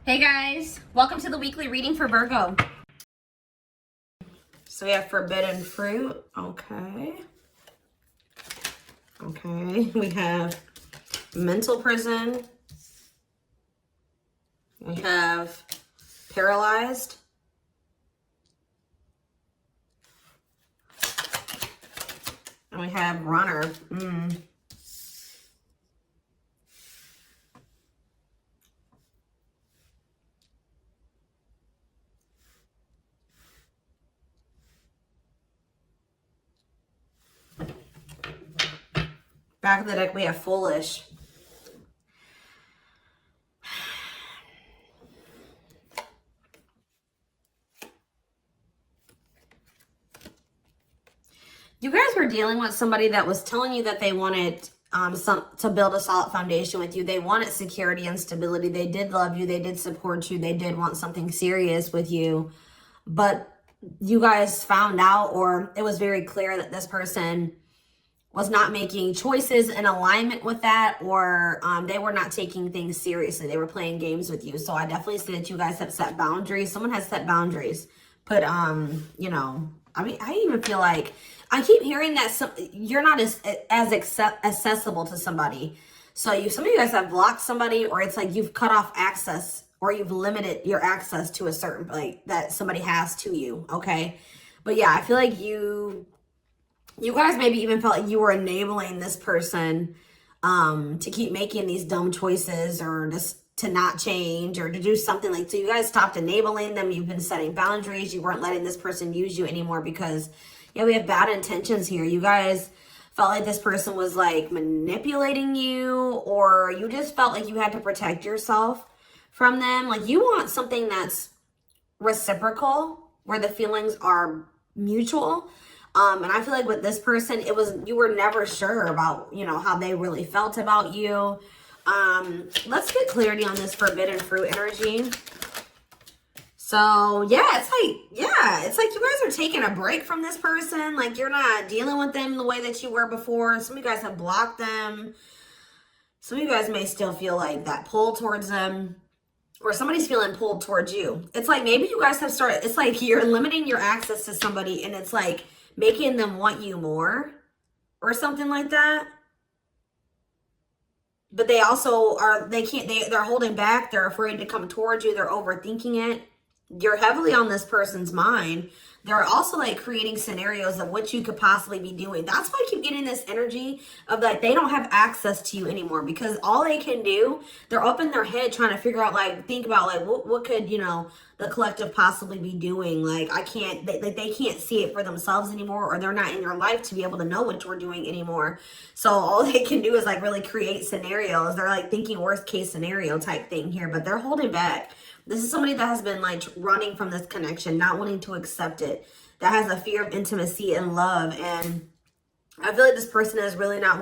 Hey guys, welcome to the weekly reading for Virgo. So we have forbidden fruit. Okay. We have mental prison. We have paralyzed. And we have runner. Back of the deck, we have foolish. You guys were dealing with somebody that was telling you that they wanted to build a solid foundation with you. They wanted security and stability. They did love you. They did support you. They did want something serious with you. But you guys found out, or it was very clear that this person was not making choices in alignment with that, or they were not taking things seriously. They were playing games with you. So I definitely see that you guys have set boundaries. Someone has set boundaries. But, you know, I mean, I even feel like I keep hearing that you're not as accessible to somebody. So some of you guys have blocked somebody, or it's like you've cut off access, or you've limited your access to a certain, like, that somebody has to you, okay? But yeah, I feel like you guys maybe even felt like you were enabling this person to keep making these dumb choices, or just to not change, or to do something like, so you guys stopped enabling them. You've been setting boundaries. You weren't letting this person use you anymore because, yeah, we have bad intentions here. You guys felt like this person was like manipulating you, or you just felt like you had to protect yourself from them. Like you want something that's reciprocal, where the feelings are mutual. And I feel like with this person, you were never sure about, you know, how they really felt about you. Let's get clarity on this forbidden fruit energy. So yeah, it's like you guys are taking a break from this person. Like you're not dealing with them the way that you were before. Some of you guys have blocked them. Some of you guys may still feel like that pull towards them, or somebody's feeling pulled towards you. It's like maybe you guys have started, it's like you're limiting your access to somebody, and it's like making them want you more or something like that. But they also they're holding back. They're afraid to come towards you. They're overthinking it. You're heavily on this person's mind. They're also like creating scenarios of what you could possibly be doing. That's why I keep getting this energy of like they don't have access to you anymore, because all they can do, they're up in their head trying to figure out, like, think about like what could, you know, the collective possibly be doing. Like they can't see it for themselves anymore, or they're not in your life to be able to know what you're doing anymore. So all they can do is like really create scenarios. They're like thinking worst case scenario type thing here, but they're holding back. This is somebody that has been like running from this connection, not wanting to accept it, that has a fear of intimacy and love. And I feel like this person is really not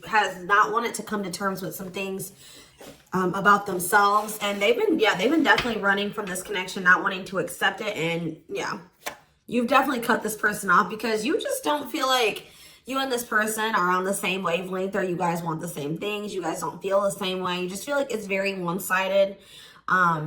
has not wanted to come to terms with some things about themselves. And they've been definitely running from this connection, not wanting to accept it. And yeah, you've definitely cut this person off because you just don't feel like you and this person are on the same wavelength, or you guys want the same things. You guys don't feel the same way. You just feel like it's very one-sided. I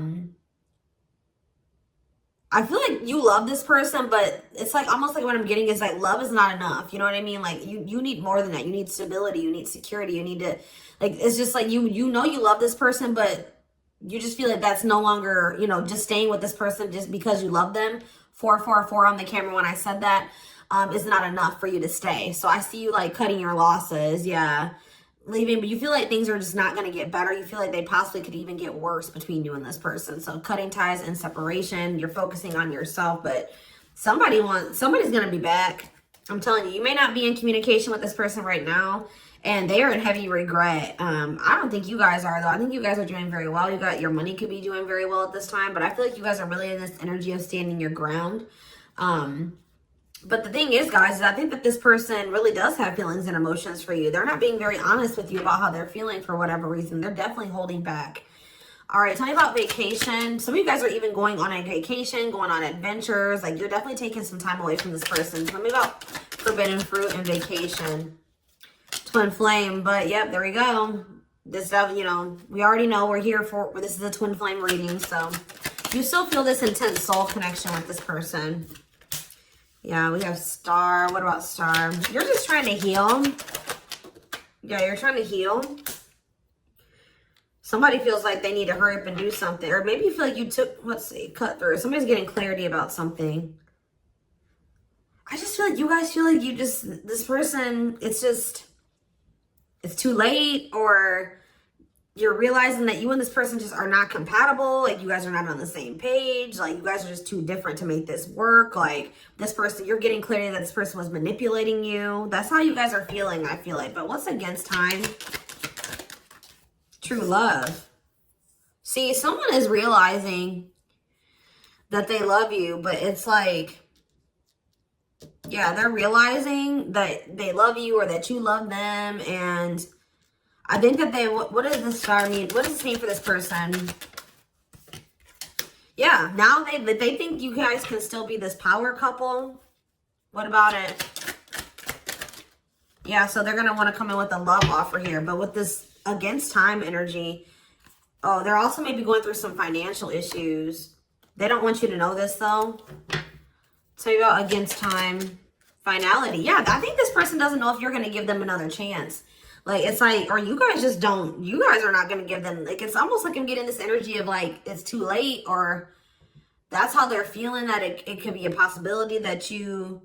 feel like you love this person, but it's like almost like what I'm getting is like love is not enough. You know what I mean? Like you need more than that. You need stability. You need security. You need to, like, it's just like you know you love this person, but you just feel like that's no longer, you know, just staying with this person just because you love them. 444 on the camera when I said that is not enough for you to stay. So I see you like cutting your losses. Yeah. Leaving, but you feel like things are just not going to get better. You feel like they possibly could even get worse between you and this person. So cutting ties and separation, you're focusing on yourself, but somebody's going to be back. I'm telling you, you may not be in communication with this person right now, and they are in heavy regret. I don't think you guys are, though. I think you guys are doing very well. Your money could be doing very well at this time, but I feel like you guys are really in this energy of standing your ground. But the thing is, guys, is I think that this person really does have feelings and emotions for you. They're not being very honest with you about how they're feeling for whatever reason. They're definitely holding back. All right, tell me about vacation. Some of you guys are even going on a vacation, going on adventures. Like, you're definitely taking some time away from this person. Tell me about forbidden fruit and vacation. Twin flame, but yep, there we go. This stuff, you know, we already know we're here for, this is a twin flame reading, so you still feel this intense soul connection with this person. Yeah, we have Star. What about Star? You're just trying to heal. Yeah, you're trying to heal. Somebody feels like they need to hurry up and do something. Or maybe you feel like you took, let's see, cut through. Somebody's getting clarity about something. I just feel like you guys feel like you just, this person, it's just, it's too late, or you're realizing that you and this person just are not compatible. Like, you guys are not on the same page. Like, you guys are just too different to make this work. Like, this person, you're getting clarity that this person was manipulating you. That's how you guys are feeling, I feel like. But what's against time? True love. See, someone is realizing that they love you, but it's like, yeah, they're realizing that they love you or that you love them. And I think that they, what does this star mean? What does this mean for this person? Yeah, now they think you guys can still be this power couple. What about it? Yeah, so they're going to want to come in with a love offer here. But with this against time energy, oh, they're also maybe going through some financial issues. They don't want you to know this, though. So you got against time, finality. Yeah, I think this person doesn't know if you're going to give them another chance. Like, it's like, or you guys just don't, you guys are not going to give them, like, it's almost like I'm getting this energy of like, it's too late, or that's how they're feeling, that it could be a possibility that you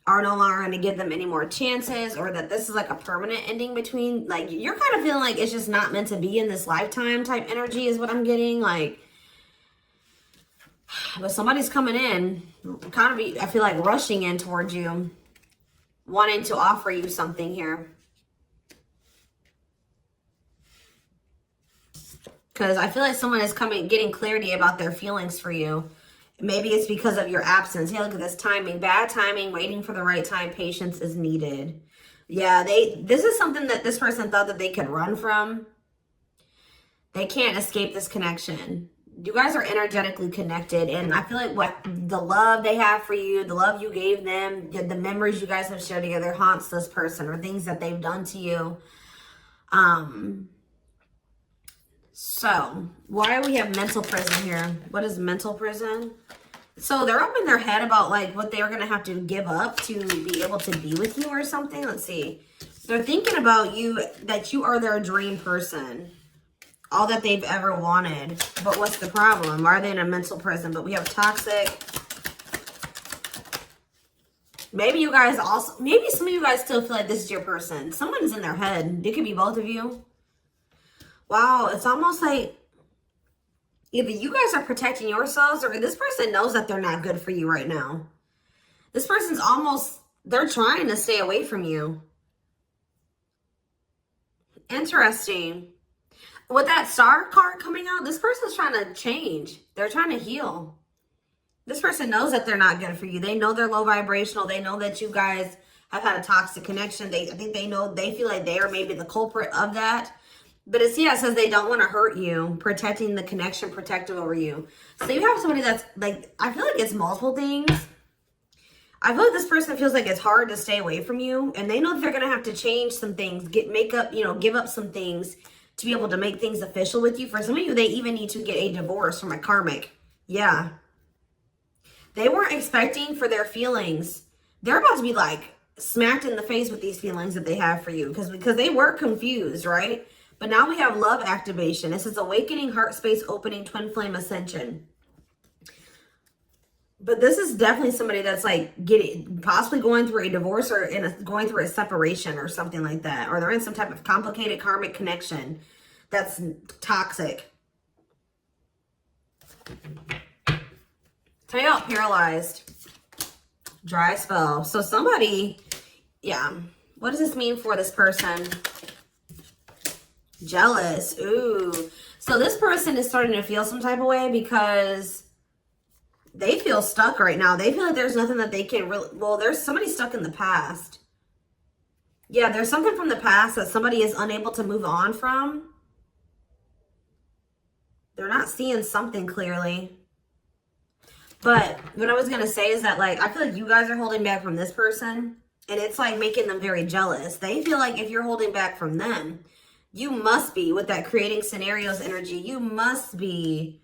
are no longer going to give them any more chances, or that this is like a permanent ending between, like, you're kind of feeling like it's just not meant to be in this lifetime type energy is what I'm getting. Like, but somebody's coming in, kind of be, I feel like rushing in towards you, wanting to offer you something here. Because I feel like someone is coming, getting clarity about their feelings for you. Maybe it's because of your absence. Yeah, look at this timing. Bad timing, waiting for the right time. Patience is needed. Yeah, this is something that this person thought that they could run from. They can't escape this connection. You guys are energetically connected. And I feel like what the love they have for you, the love you gave them, the memories you guys have shared together haunts this person, or things that they've done to you. So, why do we have mental prison here? What is mental prison? So, they're up in their head about, like, what they're going to have to give up to be able to be with you or something. Let's see. They're thinking about you, that you are their dream person. All that they've ever wanted. But what's the problem? Why are they in a mental prison? But we have toxic. Maybe you guys also, maybe some of you guys still feel like this is your person. Someone's in their head. It could be both of you. Wow, it's almost like either you guys are protecting yourselves, or this person knows that they're not good for you right now. This person's almost, they're trying to stay away from you. Interesting. With that star card coming out, this person's trying to change. They're trying to heal. This person knows that they're not good for you. They know they're low vibrational. They know that you guys have had a toxic connection. I think they know, they feel like they are maybe the culprit of that. But it's, yeah, it says they don't want to hurt you, protecting the connection, protective over you. So you have somebody that's like, I feel like it's multiple things. I feel like this person feels like it's hard to stay away from you. And they know that they're going to have to change some things, give up some things to be able to make things official with you. For some of you, they even need to get a divorce from a karmic. Yeah. They weren't expecting for their feelings. They're about to be like smacked in the face with these feelings that they have for you. Because they were confused, right? But now we have love activation. This is awakening, heart space opening, twin flame ascension. But this is definitely somebody that's like possibly going through a divorce, or going through a separation or something like that. Or they're in some type of complicated karmic connection that's toxic. Tell you about paralyzed. Dry spell. So somebody, yeah. What does this mean for this person? Jealous. Ooh. So this person is starting to feel some type of way because they feel stuck right now. They feel like there's nothing that they can really, well, there's somebody stuck in the past. Yeah, there's something from the past that somebody is unable to move on from. They're not seeing something clearly. But what I was going to say is that, like, I feel like you guys are holding back from this person. And it's like making them very jealous. They feel like if you're holding back from them, You must be, with that creating scenarios energy, you must be,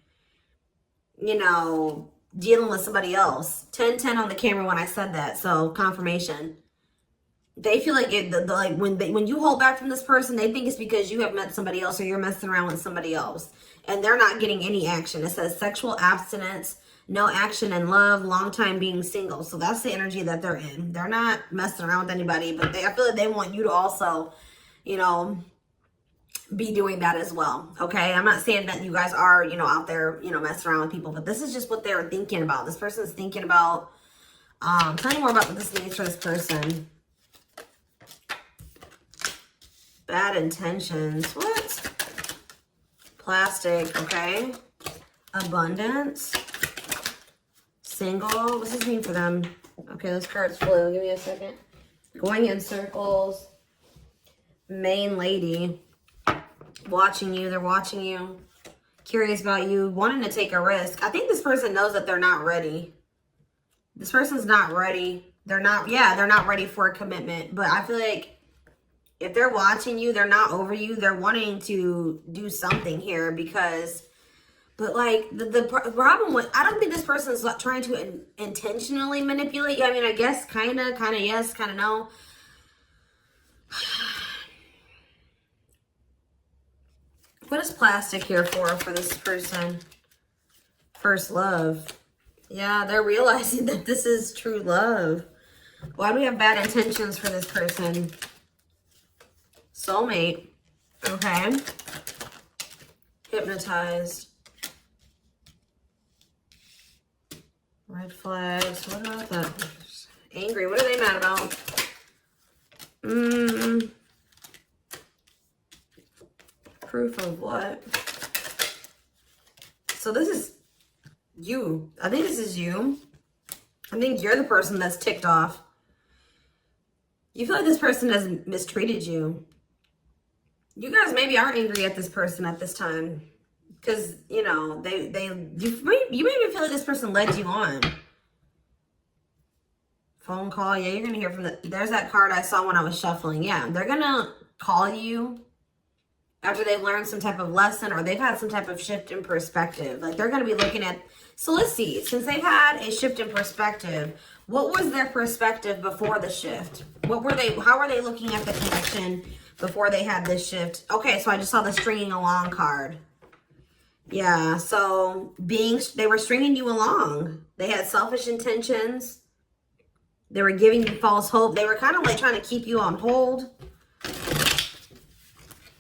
you know, dealing with somebody else. 10-10 on the camera when I said that, so confirmation. They feel like like when you hold back from this person, they think it's because you have met somebody else or you're messing around with somebody else. And they're not getting any action. It says sexual abstinence, no action in love, long time being single. So that's the energy that they're in. They're not messing around with anybody, but I feel like they want you to also, you know, be doing that as well. Okay, I'm not saying that you guys are, you know, out there, you know, messing around with people, but this is just what they're thinking about. This person's thinking about. Tell me more about what this means for this person. Bad intentions. What? Plastic. Okay. Abundance. Single. What's this mean for them? Okay, this card's blue. Give me a second. Going in circles. Main lady. Watching you. They're watching you. Curious about you. Wanting to take a risk. I think this person knows that they're not ready. This person's not ready. They're not, yeah, they're not ready for a commitment. But I feel like if they're watching you, they're not over you. They're wanting to do something here because, but like the problem with, I don't think this person's trying to intentionally manipulate you. I mean, I guess kind of yes, kind of no. What is plastic here for this person? First love. Yeah, they're realizing that this is true love. Why do we have bad intentions for this person? Soulmate. Okay. Hypnotized. Red flags. What about that? Angry. What are they mad about? Proof of what? So this is you. I think this is you. I think you're the person that's ticked off. You feel like this person has mistreated you. You guys maybe are angry at this person at this time. Because, you know, you maybe feel like this person led you on. Phone call. Yeah, you're going to hear from there's that card I saw when I was shuffling. Yeah, they're going to call you after they've learned some type of lesson or they've had some type of shift in perspective. Like they're going to be looking at, so let's see, since they've had a shift in perspective, what was their perspective before the shift? How were they looking at the connection before they had this shift? Okay, so I just saw the stringing along card. Yeah, so they were stringing you along. They had selfish intentions. They were giving you false hope. They were kind of like trying to keep you on hold.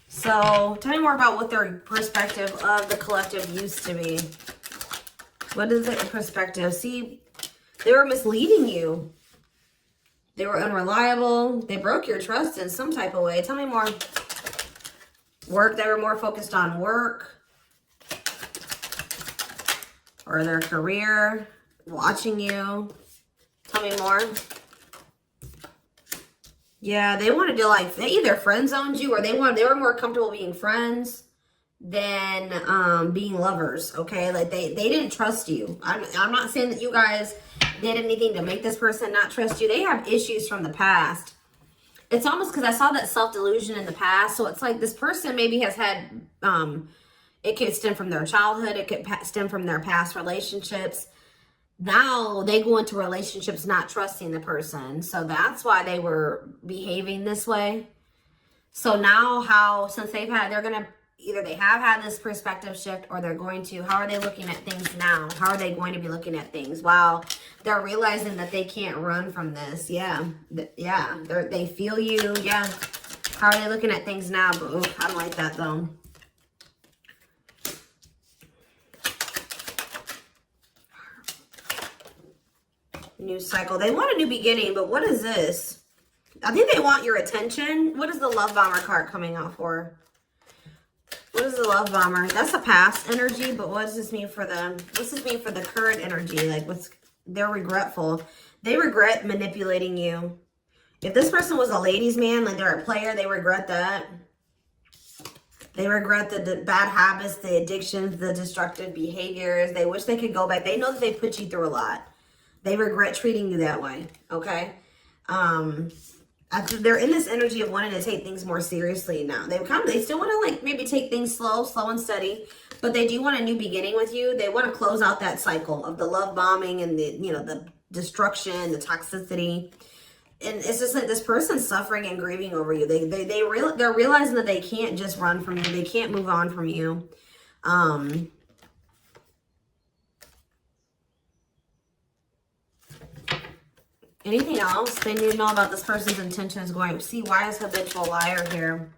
So tell me more about what their perspective of the collective used to be. What is their perspective? See, they were misleading you. They were unreliable. They broke your trust in some type of way. Tell me more. Work. They were more focused on work or their career. Watching you. Tell me more. Yeah, they wanted to like, they either friend zoned you or they were more comfortable being friends than being lovers. Okay, like they didn't trust you. I'm not saying that you guys did anything to make this person not trust you. They have issues from the past. It's almost because I saw that self-delusion in the past. So it's like this person maybe has had, it could stem from their childhood. It could stem from their past relationships. Now they go into relationships not trusting the person. So that's why they were behaving this way. So now since they're going to, either they have had this perspective shift or they're going to, how are they looking at things now? How are they going to be looking at things? Wow. They're realizing that they can't run from this. Yeah. Yeah. They feel you. Yeah. How are they looking at things now? But, ooh, I don't like that though. New cycle. They want a new beginning, but what is this? I think they want your attention. What is the love bomber card coming out for? What is the love bomber? That's a past energy, but what does this mean for them? What does this mean for the current energy? Like they're regretful. They regret manipulating you. If this person was a ladies' man, like they're a player, they regret that. They regret the bad habits, the addictions, the destructive behaviors. They wish they could go back. They know that they put you through a lot. They regret treating you that way, okay? After they're in this energy of wanting to take things more seriously now. They still want to like maybe take things slow and steady, but they do want a new beginning with you. They want to close out that cycle of the love bombing and the, you know, the destruction, the toxicity. And it's just like this person's suffering and grieving over you. They're realizing that they can't just run from you. They can't move on from you. Anything else they need to know about this person's intentions going? See, why is habitual liar here?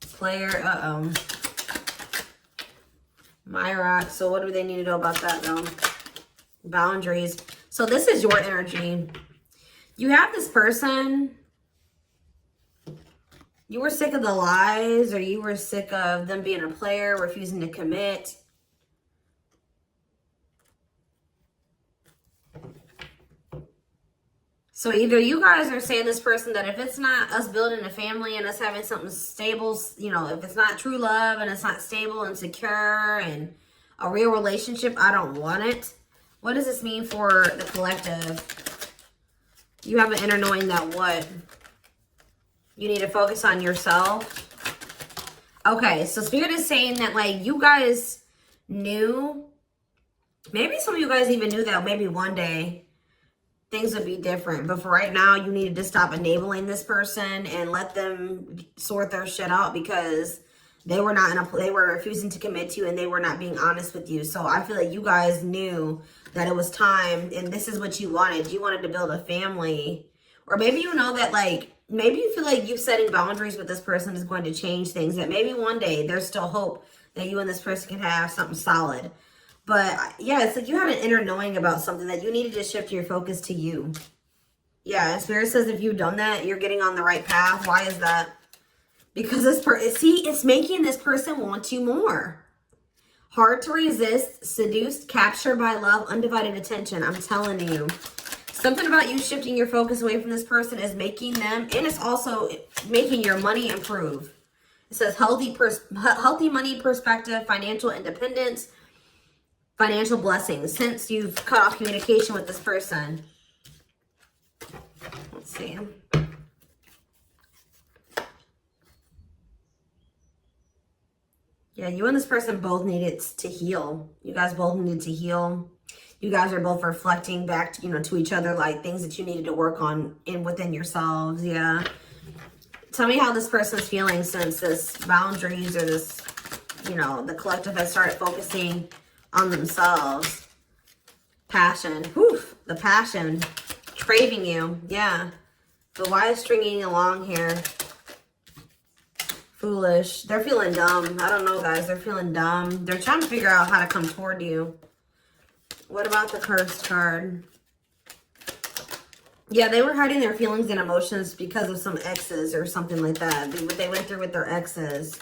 Player, Myra. So what do they need to know about that though? Boundaries. So this is your energy. You have this person. You were sick of the lies, or you were sick of them being a player, refusing to commit. So either you guys are saying this person that if it's not us building a family and us having something stable, you know, if it's not true love and it's not stable and secure and a real relationship, I don't want it. What does this mean for the collective? You have an inner knowing that what? You need to focus on yourself. Okay, so Spirit is saying that like you guys knew, maybe some of you guys even knew that maybe one day things would be different, but for right now you needed to stop enabling this person and let them sort their shit out, because they were not they were refusing to commit to you and they were not being honest with you. So I feel like you guys knew that it was time, and this is what you wanted. You wanted to build a family, or maybe you know that like maybe you feel like you setting boundaries with this person is going to change things, that maybe one day there's still hope that you and this person can have something solid. But yeah, it's like you had an inner knowing about something that you needed to shift your focus to you. Yeah, Spirit says if you've done that, you're getting on the right path. Why is that? Because this it's making this person want you more. Hard to resist, seduced, captured by love, undivided attention. I'm telling you. Something about you shifting your focus away from this person is making them, and it's also making your money improve. It says healthy money perspective, financial independence, financial blessings since you've cut off communication with this person. Let's see. Yeah, you and this person both needed to heal. You guys both needed to heal. You guys are both reflecting back to, to each other, like things that you needed to work on within yourselves. Yeah. Tell me how this person's feeling since this boundaries or this, the collective has started focusing on themselves. Passion. Whew, the passion. Craving you. Yeah. But why is stringing along here? Foolish. They're feeling dumb. I don't know, guys. They're feeling dumb. They're trying to figure out how to come toward you. What about the cursed card? Yeah, they were hiding their feelings and emotions because of some exes or something like that. What they went through with their exes.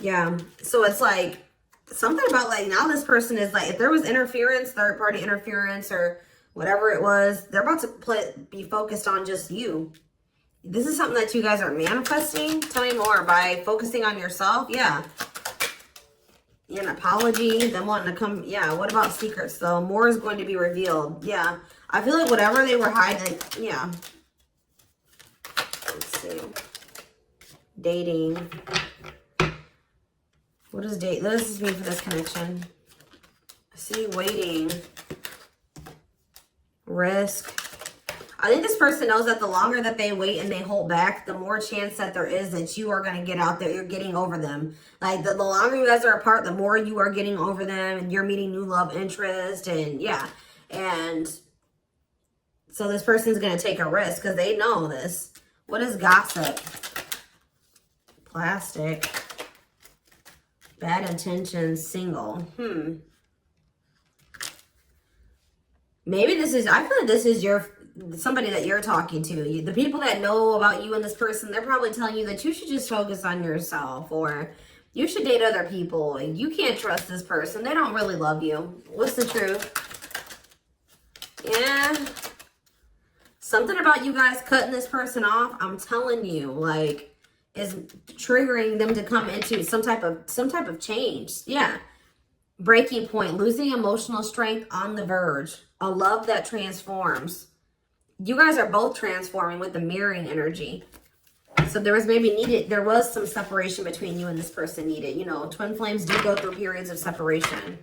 Yeah. So it's like something about like now this person is like, if there was interference, third party interference or whatever it was, they're about to be focused on just you. This is something that you guys are manifesting. Tell me more. By focusing on yourself. Yeah. An apology. Them wanting to come. Yeah. What about secrets though? More is going to be revealed. Yeah. I feel like whatever they were hiding. Yeah. Let's see. Dating. What does date? What does this mean for this connection? See, waiting. Risk. I think this person knows that the longer that they wait and they hold back, the more chance that there is that you are going to get out there. You're getting over them. Like the longer you guys are apart, the more you are getting over them and you're meeting new love interest. And yeah. And so this person's going to take a risk because they know this. What is gossip? Plastic. Bad intentions. Single. Maybe this is, I feel like this is somebody that you're talking to. The people that know about you and this person, they're probably telling you that you should just focus on yourself, or you should date other people. You can't trust this person. They don't really love you. What's the truth? Yeah. Something about you guys cutting this person off, I'm telling you, like, is triggering them to come into some type of change. Yeah. Breaking point, losing emotional strength on the verge, a love that transforms. You guys are both transforming with the mirroring energy. So there was some separation between you and this person needed. You know, twin flames do go through periods of separation.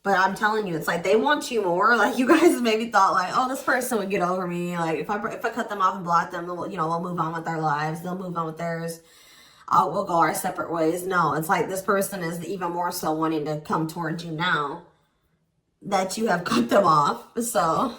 But I'm telling you, it's like they want you more. Like you guys maybe thought like, oh, this person would get over me. Like if I cut them off and block them, we'll move on with our lives. They'll move on with theirs. We'll go our separate ways. No, it's like this person is even more so wanting to come towards you now that you have cut them off. So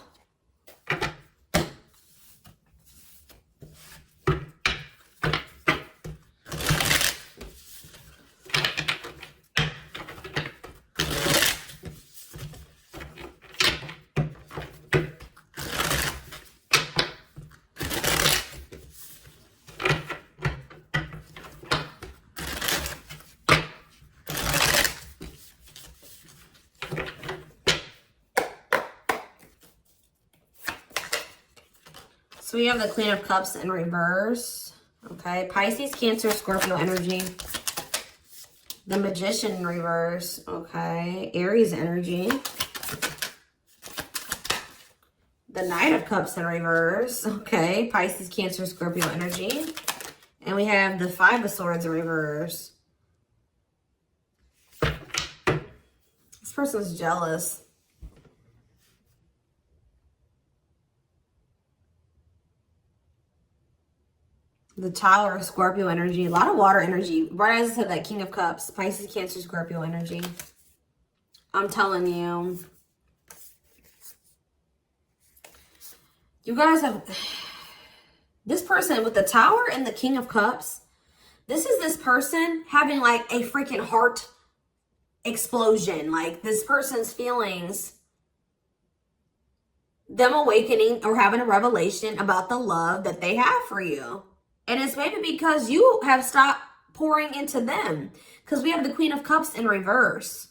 we have the Queen of Cups in reverse. Okay, Pisces, Cancer, Scorpio energy. The Magician in reverse. Okay, Aries energy. The Knight of Cups in reverse. Okay, Pisces, Cancer, Scorpio energy. And we have the Five of Swords in reverse. This person's jealous. The Tower, Scorpio energy. A lot of water energy. Right as I said, that King of Cups. Pisces, Cancer, Scorpio energy. I'm telling you. You guys have... This person with the Tower and the King of Cups. This is this person having like a freaking heart explosion. Like this person's feelings. Them awakening or having a revelation about the love that they have for you. And it's maybe because you have stopped pouring into them. Because we have the Queen of Cups in reverse.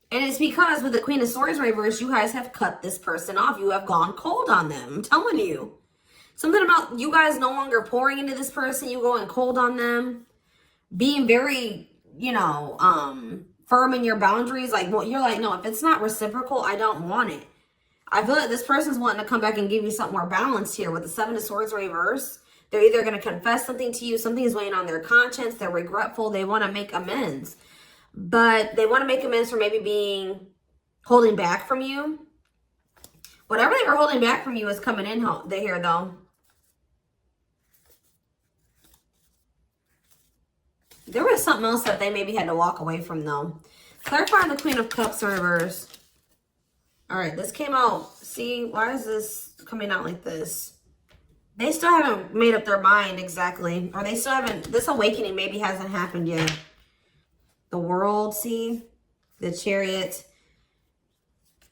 And it's because with the Queen of Swords in reverse, you guys have cut this person off. You have gone cold on them. I'm telling you. Something about you guys no longer pouring into this person. You going cold on them. Being very, firm in your boundaries. Like, well, you're like, no, if it's not reciprocal, I don't want it. I feel like this person's wanting to come back and give you something more balanced here with the Seven of Swords reverse. They're either going to confess something to you, something is weighing on their conscience, they're regretful, they want to make amends. But they want to make amends for maybe holding back from you. Whatever they were holding back from you is coming in here though. There was something else that they maybe had to walk away from though. Clarify the Queen of Cups in reverse. All right, this came out. See, why is this coming out like this? They still haven't made up their mind exactly. Or they still haven't, this awakening maybe hasn't happened yet. The World, see? The Chariot.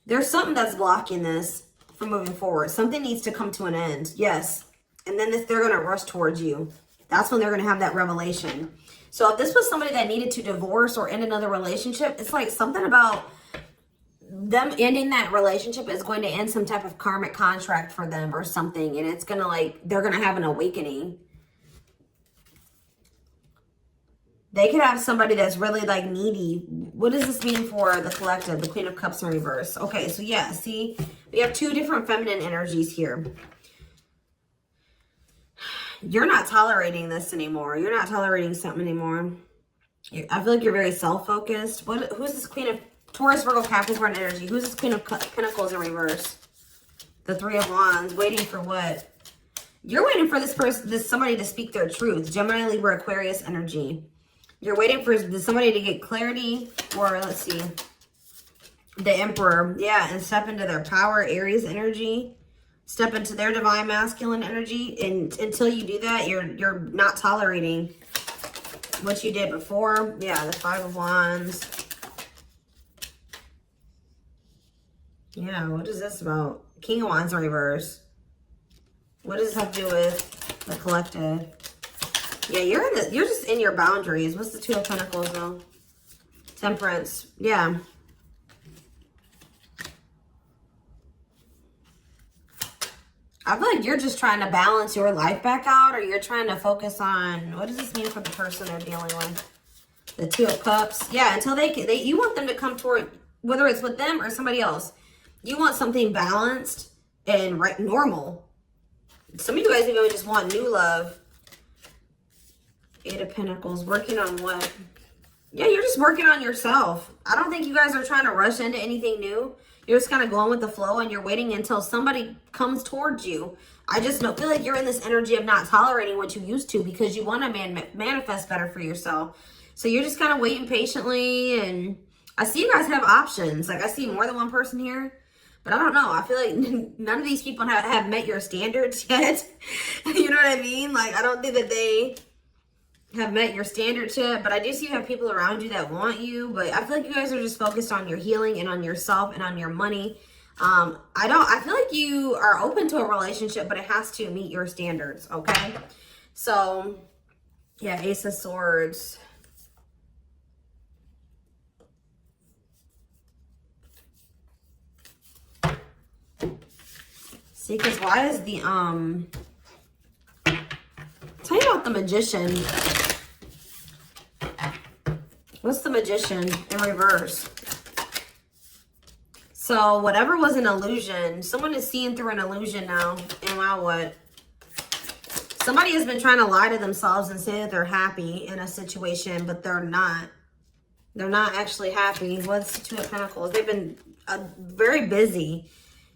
There's something that's blocking this from moving forward. Something needs to come to an end. Yes. And then they're going to rush towards you. That's when they're going to have that revelation. So if this was somebody that needed to divorce or end another relationship, it's like something about them ending that relationship is going to end some type of karmic contract for them or something. And it's going to they're going to have an awakening. They could have somebody that's really needy. What does this mean for the collective? The Queen of Cups in reverse. Okay, so yeah, see, we have two different feminine energies here. You're not tolerating this anymore. You're not tolerating something anymore. I feel like you're very self-focused. Who's this Queen of Taurus, Virgo, Capricorn energy? Who's this Queen of Pentacles in reverse? The Three of Wands. Waiting for what? You're waiting for somebody to speak their truth. Gemini, Libra, Aquarius energy. You're waiting for somebody to get clarity, or let's see, the Emperor. Yeah, and step into their power, Aries energy. Step into their divine masculine energy. And until you do that, you're not tolerating what you did before. Yeah, the Five of Wands. Yeah, what is this about? King of Wands in reverse. What does this have to do with the collective? Yeah, you're just in your boundaries. What's the Two of Pentacles though? Temperance. Yeah. I feel like you're just trying to balance your life back out, or you're trying to focus on, what does this mean for the person they're dealing with? The Two of Cups. Yeah, until you want them to come toward, whether it's with them or somebody else. You want something balanced and normal. Some of you guys even just want new love. Eight of Pentacles. Working on what? Yeah, you're just working on yourself. I don't think you guys are trying to rush into anything new. You're just kind of going with the flow and you're waiting until somebody comes towards you. I just feel like you're in this energy of not tolerating what you used to because you want to manifest better for yourself. So you're just kind of waiting patiently. And I see you guys have options. Like I see more than one person here. But I don't know. I feel like none of these people have met your standards yet. You know what I mean? Like I don't think that they have met your standards yet, but I do see you have people around you that want you, but I feel like you guys are just focused on your healing and on yourself and on your money. I feel like you are open to a relationship, but it has to meet your standards, okay? So, yeah, Ace of Swords. See, because why is the, tell me about the Magician. What's the Magician in reverse? So whatever was an illusion, someone is seeing through an illusion now. And wow, what? Somebody has been trying to lie to themselves and say that they're happy in a situation, but they're not. They're not actually happy. What's the Two of Pentacles? They've been very busy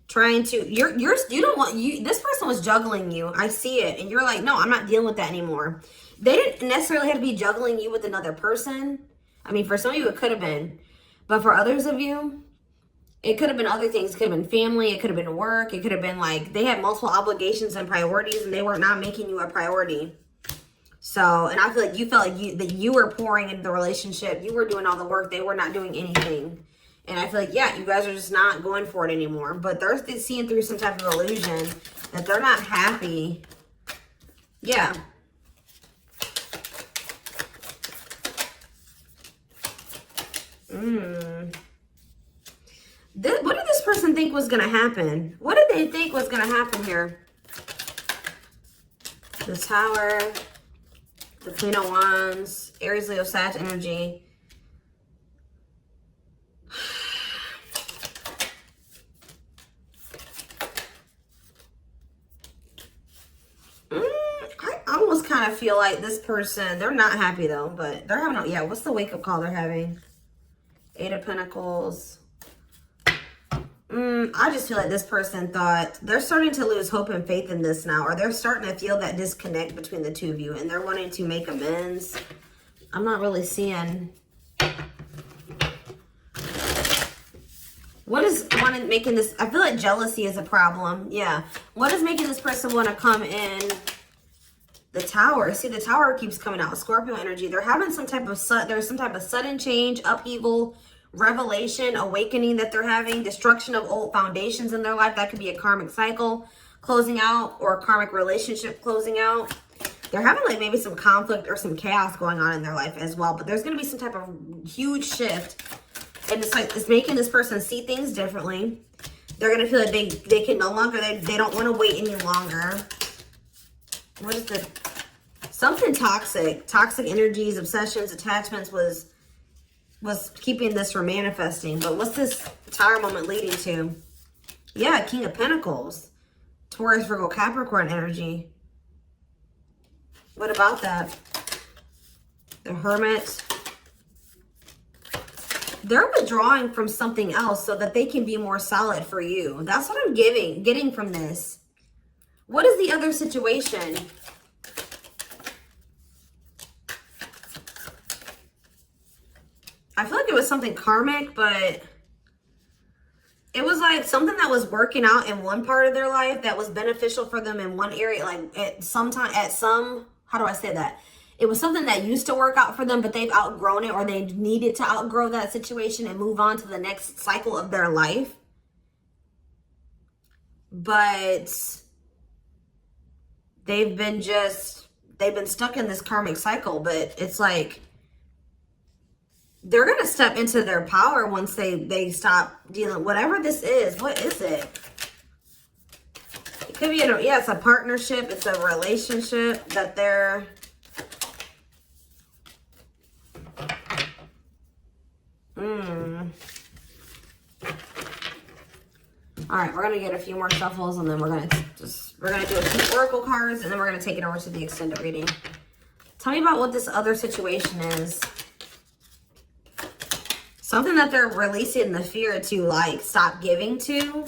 trying to, this person was juggling you. I see it. And you're like, no, I'm not dealing with that anymore. They didn't necessarily have to be juggling you with another person. I mean, for some of you, it could have been. But for others of you, it could have been other things. It could have been family. It could have been work. It could have been like they had multiple obligations and priorities and they were not making you a priority. So, and I feel like you felt like that you were pouring into the relationship. You were doing all the work. They were not doing anything. And I feel like, yeah, you guys are just not going for it anymore. But they're seeing through some type of illusion that they're not happy. Yeah. What did this person think was going to happen? What did they think was going to happen here? The Tower, the Queen of Wands, Aries, Leo, Sag energy. I almost kind of feel like this person, they're not happy though, but they're having, yeah, what's the wake-up call they're having? Eight of Pentacles. I just feel like this person thought they're starting to lose hope and faith in this now, or they're starting to feel that disconnect between the two of you and they're wanting to make amends. I'm not really seeing. What is making this? I feel like jealousy is a problem. Yeah. What is making this person want to come in? The Tower. See, the Tower keeps coming out. Scorpio energy. They're having some type of sudden change, upheaval, revelation, awakening that they're having, destruction of old foundations in their life. That could be a karmic cycle closing out or a karmic relationship closing out. They're having like maybe some conflict or some chaos going on in their life as well. But there's going to be some type of huge shift. And it's like, it's making this person see things differently. They're going to feel like they can no longer, they don't want to wait any longer. What is the, something toxic energies, obsessions, attachments was keeping this from manifesting. But what's this Tower moment leading to? Yeah, King of Pentacles. Taurus, Virgo, Capricorn energy. What about that? The Hermit. They're withdrawing from something else so that they can be more solid for you. That's what I'm getting from this. What is the other situation? I feel like it was something karmic, but it was like something that was working out in one part of their life that was beneficial for them in one area. Like how do I say that? It was something that used to work out for them, but they've outgrown it, or they needed to outgrow that situation and move on to the next cycle of their life. But they've been stuck in this karmic cycle, but it's like, they're going to step into their power once they stop dealing, whatever this is. What is it? It could be, it's a partnership. It's a relationship that they're, All right, we're gonna get a few more shuffles, and then we're gonna do a few oracle cards, and then we're gonna take it over to the extended reading. Tell me about what this other situation is. Something that they're releasing the fear to, like, stop giving to.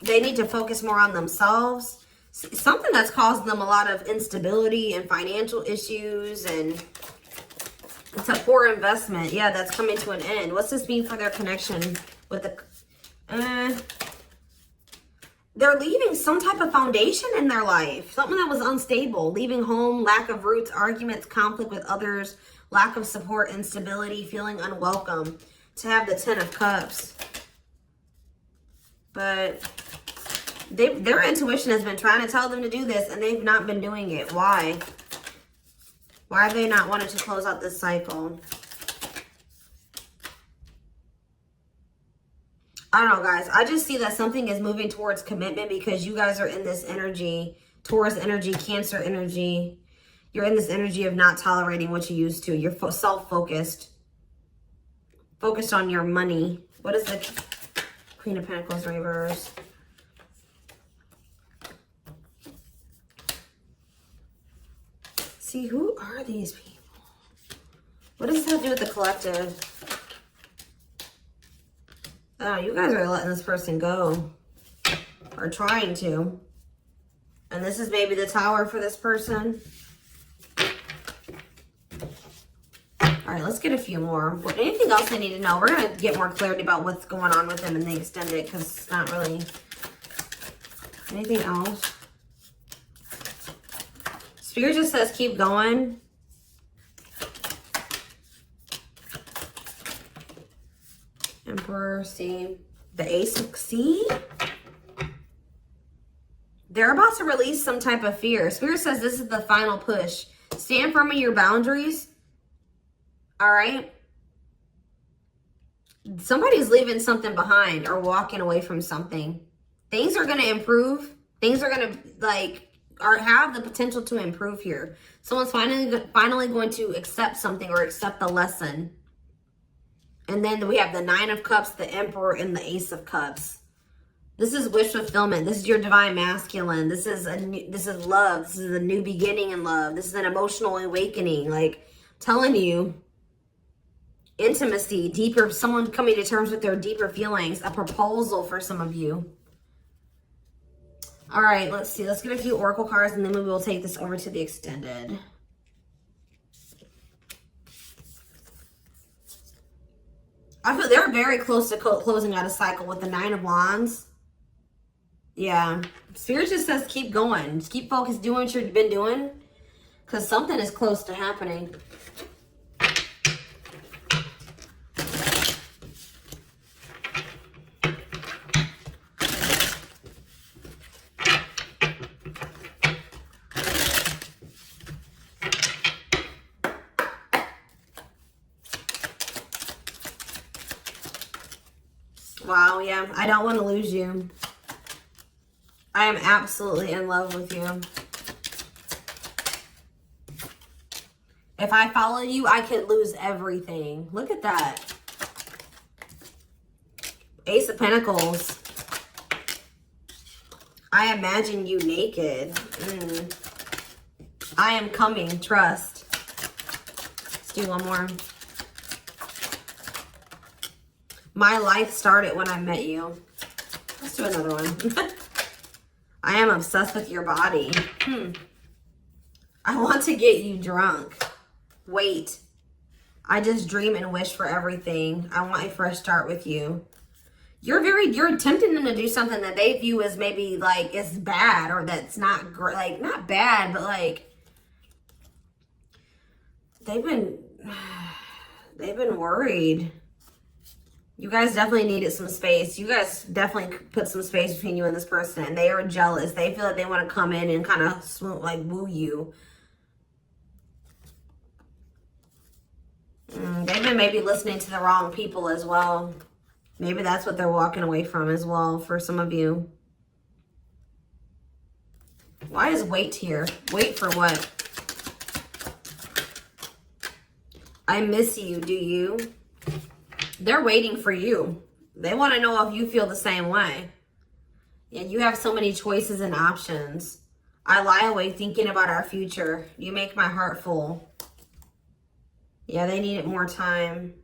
They need to focus more on themselves. Something that's causing them a lot of instability and financial issues, and it's a poor investment. Yeah, that's coming to an end. What's this mean for their connection with the... they're leaving some type of foundation in their life. Something that was unstable. Leaving home, lack of roots, arguments, conflict with others, lack of support, instability, feeling unwelcome. To have the 10 of Cups. But their intuition has been trying to tell them to do this, and they've not been doing it. Why? Why have they not wanted to close out this cycle? I don't know, guys. I just see that something is moving towards commitment because you guys are in this energy, Taurus energy, Cancer energy. You're in this energy of not tolerating what you used to. You're self-focused. Focused on your money. What is the Queen of Pentacles reverse? See, who are these people? What does this have to do with the collective? Oh, you guys are letting this person go. Or trying to. And this is maybe the Tower for this person. All right, let's get a few more. Anything else I need to know? We're going to get more clarity about what's going on with them in the extended, because it's not really anything else. Spirit just says keep going. Emperor, see. The Ace of, see? They're about to release some type of fear. Spirit says this is the final push. Stand firm in your boundaries. All right. Somebody's leaving something behind or walking away from something. Things are going to improve. Things are going to, like, or have the potential to improve here. Someone's finally going to accept something or accept the lesson. And then we have the Nine of Cups, the Emperor, and the Ace of Cups. This is wish fulfillment. This is your divine masculine. This is love. This is a new beginning in love. This is an emotional awakening. Like, telling you, intimacy, deeper, someone coming to terms with their deeper feelings, a proposal for some of you. All right, let's see. Let's get a few oracle cards, and then we will take this over to the extended. I feel they're very close to closing out a cycle with the Nine of Wands. Yeah. Spirit just says keep going. Just keep focused, doing what you've been doing, because something is close to happening. Wow, yeah. I don't want to lose you. I am absolutely in love with you. If I follow you, I could lose everything. Look at that. Ace of Pentacles. I imagine you naked. I am coming. Trust. Let's do one more. My life started when I met you. Let's do another one. I am obsessed with your body. I want to get you drunk. Wait. I just dream and wish for everything. I want a fresh start with you. You're tempting them to do something that they view as maybe like is bad, or that's not great, like not bad, but like they've been worried. You guys definitely needed some space. You guys definitely put some space between you and this person, and they are jealous. They feel like they want to come in and kind of swoon, like woo you. They've been maybe listening to the wrong people as well. Maybe that's what they're walking away from as well for some of you. Why is wait here? Wait for what? I miss you, do you? They're waiting for you. They want to know if you feel the same way. Yeah, you have so many choices and options. I lie awake thinking about our future. You make my heart full. Yeah, they needed more time.